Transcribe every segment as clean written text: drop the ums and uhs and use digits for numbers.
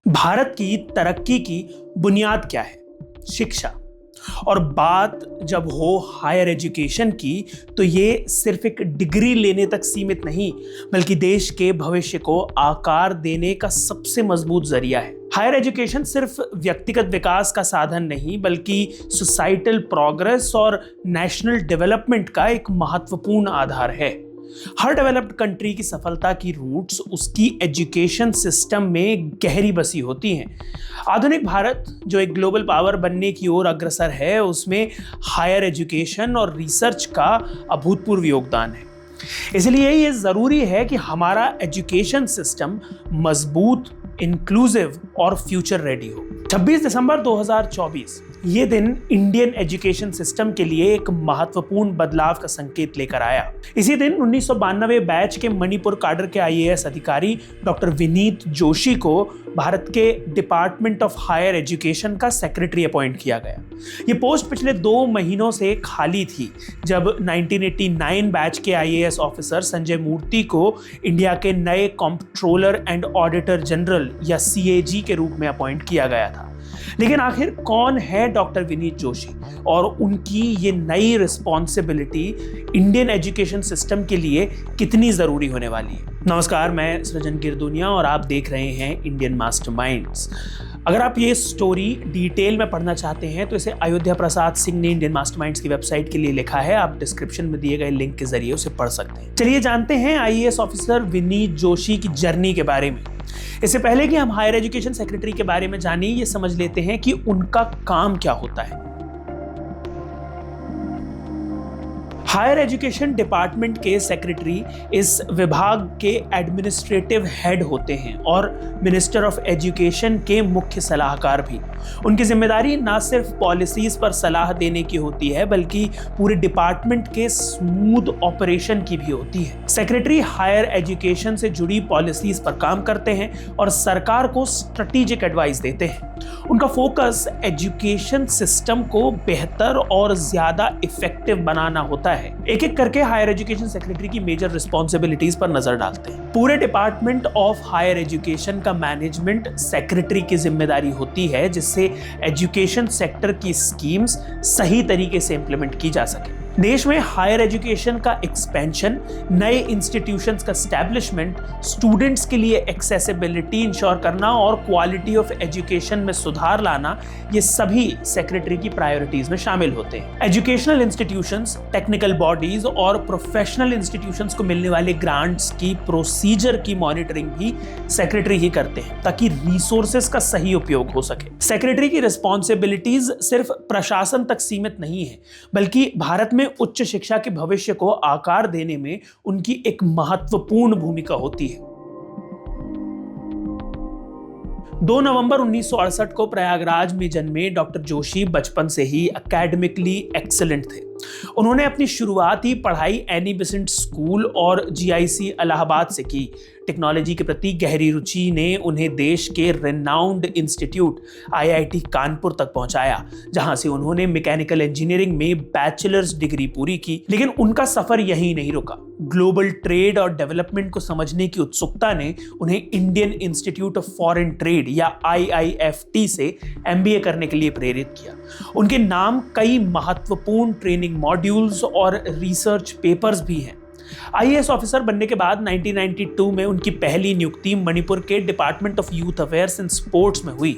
भारत की तरक्की की बुनियाद क्या है? शिक्षा। और बात जब हो हायर एजुकेशन की तो ये सिर्फ एक डिग्री लेने तक सीमित नहीं, बल्कि देश के भविष्य को आकार देने का सबसे मजबूत जरिया है। हायर एजुकेशन सिर्फ व्यक्तिगत विकास का साधन नहीं, बल्कि सोसाइटल प्रोग्रेस और नेशनल डेवलपमेंट का एक महत्वपूर्ण आधार है। हर डेवलप्ड कंट्री की सफलता की रूट्स उसकी एजुकेशन सिस्टम में गहरी बसी होती हैं। आधुनिक भारत जो एक ग्लोबल पावर बनने की ओर अग्रसर है, उसमें हायर एजुकेशन और रिसर्च का अभूतपूर्व योगदान है। इसलिए ये ज़रूरी है कि हमारा एजुकेशन सिस्टम मजबूत, इंक्लूसिव और फ्यूचर रेडी हो। 26 दिसंबर 2024 ये दिन इंडियन एजुकेशन सिस्टम के लिए एक महत्वपूर्ण बदलाव का संकेत लेकर आया। इसी दिन 1992 बैच के मणिपुर काडर के आईएएस अधिकारी डॉक्टर विनीत जोशी को भारत के डिपार्टमेंट ऑफ हायर एजुकेशन का सेक्रेटरी अपॉइंट किया गया। ये पोस्ट पिछले 2 महीनों से खाली थी, जब 1989 बैच के आईएएस ऑफिसर संजय मूर्ति को इंडिया के नए कंट्रोलर एंड ऑडिटर जनरल या सीएजी के रूप में अपॉइंट किया गया था। लेकिन आखिर कौन है डॉक्टर विनीत जोशी और उनकी ये नई रिस्पॉन्सिबिलिटी इंडियन एजुकेशन सिस्टम के लिए कितनी जरूरी होने वाली है? नमस्कार, मैं सृजन गिरदुनिया और आप देख रहे हैं इंडियन मास्टरमाइंड्स। अगर आप ये स्टोरी डिटेल में पढ़ना चाहते हैं तो इसे अयोध्या प्रसाद सिंह ने इंडियन मास्टरमाइंड्स की वेबसाइट के लिए लिखा है। आप डिस्क्रिप्शन में दिए गए लिंक के जरिए उसे पढ़ सकते हैं। चलिए जानते हैं आईएएस ऑफिसर विनीत जोशी की जर्नी के बारे में। इससे पहले कि हम हायर एजुकेशन सेक्रेटरी के बारे में जानें, ये समझ लेते हैं कि उनका काम क्या होता है। हायर एजुकेशन डिपार्टमेंट के सेक्रेटरी इस विभाग के एडमिनिस्ट्रेटिव हेड होते हैं और मिनिस्टर ऑफ एजुकेशन के मुख्य सलाहकार भी। उनकी जिम्मेदारी ना सिर्फ पॉलिसीज पर सलाह देने की होती है, बल्कि पूरे डिपार्टमेंट के स्मूथ ऑपरेशन की भी होती है। सेक्रेटरी हायर एजुकेशन से जुड़ी पॉलिसीज पर काम करते हैं और सरकार को स्ट्रेटेजिक एडवाइस देते हैं। उनका फोकस एजुकेशन सिस्टम को बेहतर और ज्यादा इफेक्टिव बनाना होता है। एक एक करके हायर एजुकेशन सेक्रेटरी की मेजर रिस्पॉन्सिबिलिटीज पर नजर डालते हैं। पूरे डिपार्टमेंट ऑफ हायर एजुकेशन का मैनेजमेंट सेक्रेटरी की जिम्मेदारी होती है, जिससे एजुकेशन सेक्टर की स्कीम्स सही तरीके से इंप्लीमेंट की जा सके। देश में हायर एजुकेशन का एक्सपेंशन, नए इंस्टीट्यूशंस का एस्टैब्लिशमेंट, स्टूडेंट्स के लिए एक्सेसिबिलिटी इंश्योर करना और क्वालिटी ऑफ एजुकेशन में सुधार लाना, ये सभी सेक्रेटरी की प्रायोरिटीज में शामिल होते हैं। एजुकेशनल इंस्टीट्यूशंस, टेक्निकल बॉडीज और प्रोफेशनल इंस्टीट्यूशंस को मिलने वाले ग्रांट्स की प्रोसीजर की मॉनिटरिंग भी सेक्रेटरी ही करते हैं, ताकि रिसोर्सेज का सही उपयोग हो सके। सेक्रेटरी की रिस्पॉन्सिबिलिटीज सिर्फ प्रशासन तक सीमित नहीं है, बल्कि भारत में उच्च शिक्षा के भविष्य को आकार देने में उनकी एक महत्वपूर्ण भूमिका होती है। 2 नवंबर 1968 को प्रयागराज में जन्मे डॉक्टर जोशी बचपन से ही एकेडमिकली एक्सीलेंट थे। उन्होंने अपनी शुरुआती पढ़ाई एनी बेसेंट स्कूल और जीआईसी इलाहाबाद से की। टेक्नोलॉजी के प्रति गहरी रुचि ने उन्हें देश के रेनाउंड इंस्टीट्यूट आईआईटी कानपुर तक पहुंचाया, जहां से उन्होंने मैकेनिकल इंजीनियरिंग में बैचलर्स डिग्री पूरी की। लेकिन उनका सफर यहीं नहीं रुका। ग्लोबल ट्रेड और डेवलपमेंट को समझने की उत्सुकता ने उन्हें Indian institute of foreign trade या आईआईएफटी से एमबीए करने के लिए प्रेरित किया। उनके नाम कई महत्वपूर्ण ट्रेनिंग मॉड्यूल्स और रिसर्च पेपर्स भी हैं। आईएएस ऑफिसर बनने के बाद 1992 में उनकी पहली नियुक्ति मणिपुर के department of youth affairs and sports में हुई।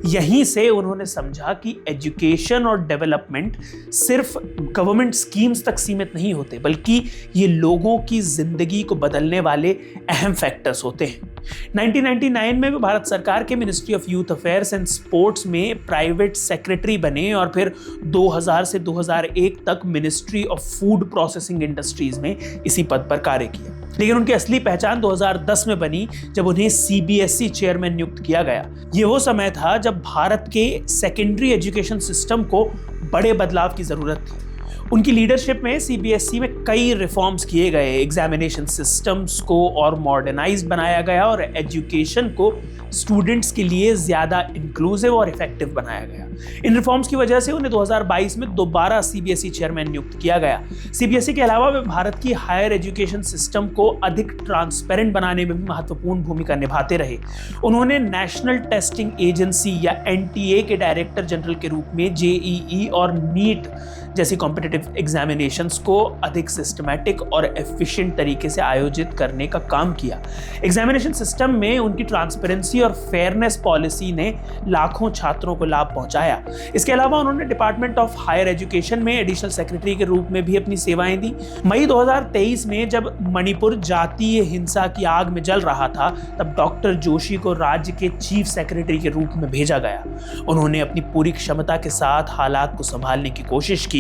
यहीं से उन्होंने समझा कि एजुकेशन और डेवलपमेंट सिर्फ गवर्नमेंट स्कीम्स तक सीमित नहीं होते, बल्कि ये लोगों की जिंदगी को बदलने वाले अहम फैक्टर्स होते हैं। 1999 में वे भारत सरकार के ministry of youth affairs and sports में प्राइवेट सेक्रेटरी बने और फिर 2000 से 2001 तक ministry of food processing industries में इसी पद पर कार्य किया। लेकिन उनकी असली पहचान 2010 में बनी, जब उन्हें सीबीएसई चेयरमैन नियुक्त किया गया। ये वो समय था जब भारत के सेकेंडरी एजुकेशन सिस्टम को बड़े बदलाव की जरूरत थी। उनकी लीडरशिप में सीबीएसई में कई रिफॉर्म्स किए गए, एग्जामिनेशन सिस्टम्स को और मॉडर्नाइज्ड बनाया गया और एजुकेशन को स्टूडेंट्स के लिए ज्यादा इंक्लूसिव और इफेक्टिव बनाया गया। इन रिफॉर्म्स की वजह से उन्हें 2022 में दोबारा सीबीएसई चेयरमैन नियुक्त किया गया। सीबीएसई के अलावा वे भारत की हायर एजुकेशन सिस्टम को अधिक ट्रांसपेरेंट बनाने में भी महत्वपूर्ण भूमिका निभाते रहे। उन्होंने नेशनल टेस्टिंग एजेंसी या एनटीए के डायरेक्टर जनरल के रूप में जेईई और नीट जैसी कॉम्पिटिटिव एग्जामिनेशंस को अधिक सिस्टमैटिक और एफिशिएंट तरीके से आयोजित करने का काम किया। एग्जामिनेशन सिस्टम में उनकी ट्रांसपेरेंसी और फेयरनेस पॉलिसी ने लाखों छात्रों को लाभ पहुंचाया। इसके अलावा उन्होंने डिपार्टमेंट ऑफ हायर एजुकेशन में एडिशनल सेक्रेटरी के रूप में भी अपनी सेवाएं दी। मई 2023 में जब मणिपुर जातीय हिंसा की आग में जल रहा था, तब डॉक्टर जोशी को राज्य के चीफ सेक्रेटरी के रूप में भेजा गया। उन्होंने अपनी पूरी क्षमता के साथ हालात को संभालने की कोशिश की।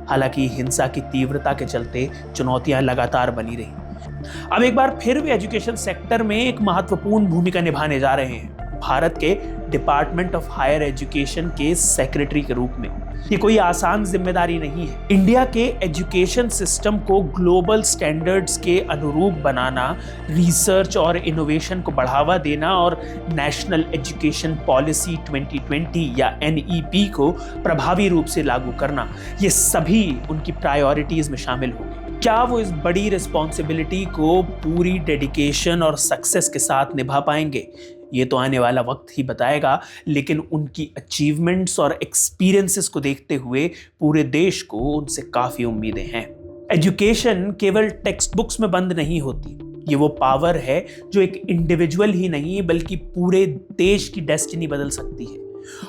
हालांकि हिंसा की तीव्रता के चलते चुनौतियां लगातार बनी रही। अब एक बार फिर वे एजुकेशन सेक्टर में एक महत्वपूर्ण भूमिका निभाने जा रहे हैं, भारत के डिपार्टमेंट ऑफ हायर एजुकेशन के सेक्रेटरी के रूप में। ये कोई आसान जिम्मेदारी नहीं है। इंडिया के एजुकेशन सिस्टम को ग्लोबल स्टैंडर्ड्स के अनुरूप बनाना, रिसर्च और इनोवेशन को बढ़ावा देना और नेशनल एजुकेशन पॉलिसी 2020 या एनईपी को प्रभावी रूप से लागू करना, ये सभी उनकी प्रायोरिटीज में शामिल होंगे। क्या वो इस बड़ी रिस्पॉन्सिबिलिटी को पूरी डेडिकेशन और सक्सेस के साथ निभा पाएंगे, ये तो आने वाला वक्त ही बताएगा। लेकिन उनकी अचीवमेंट्स और एक्सपीरियंसेस को देखते हुए पूरे देश को उनसे काफी उम्मीदें हैं। एजुकेशन केवल टेक्स्ट बुक्स में बंद नहीं होती। ये वो पावर है जो एक इंडिविजुअल ही नहीं बल्कि पूरे देश की डेस्टिनी बदल सकती है।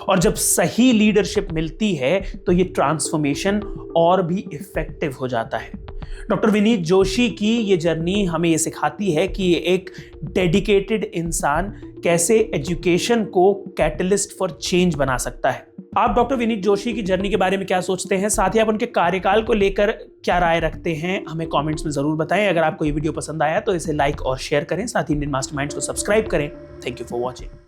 और जब सही लीडरशिप मिलती है तो ये ट्रांसफॉर्मेशन और भी इफेक्टिव हो जाता है। डॉक्टर विनीत जोशी की ये जर्नी हमें ये सिखाती है कि एक डेडिकेटेड इंसान कैसे एजुकेशन को कैटलिस्ट फॉर चेंज बना सकता है। आप डॉक्टर विनीत जोशी की जर्नी के बारे में क्या सोचते हैं? साथ ही आप उनके कार्यकाल को लेकर क्या राय रखते हैं, हमें कमेंट्स में जरूर बताएं। अगर आपको ये वीडियो पसंद आया तो इसे लाइक और शेयर करें। साथ ही इंडियन मास्टरमाइंड्स को सब्सक्राइब करें। Thank you for watching.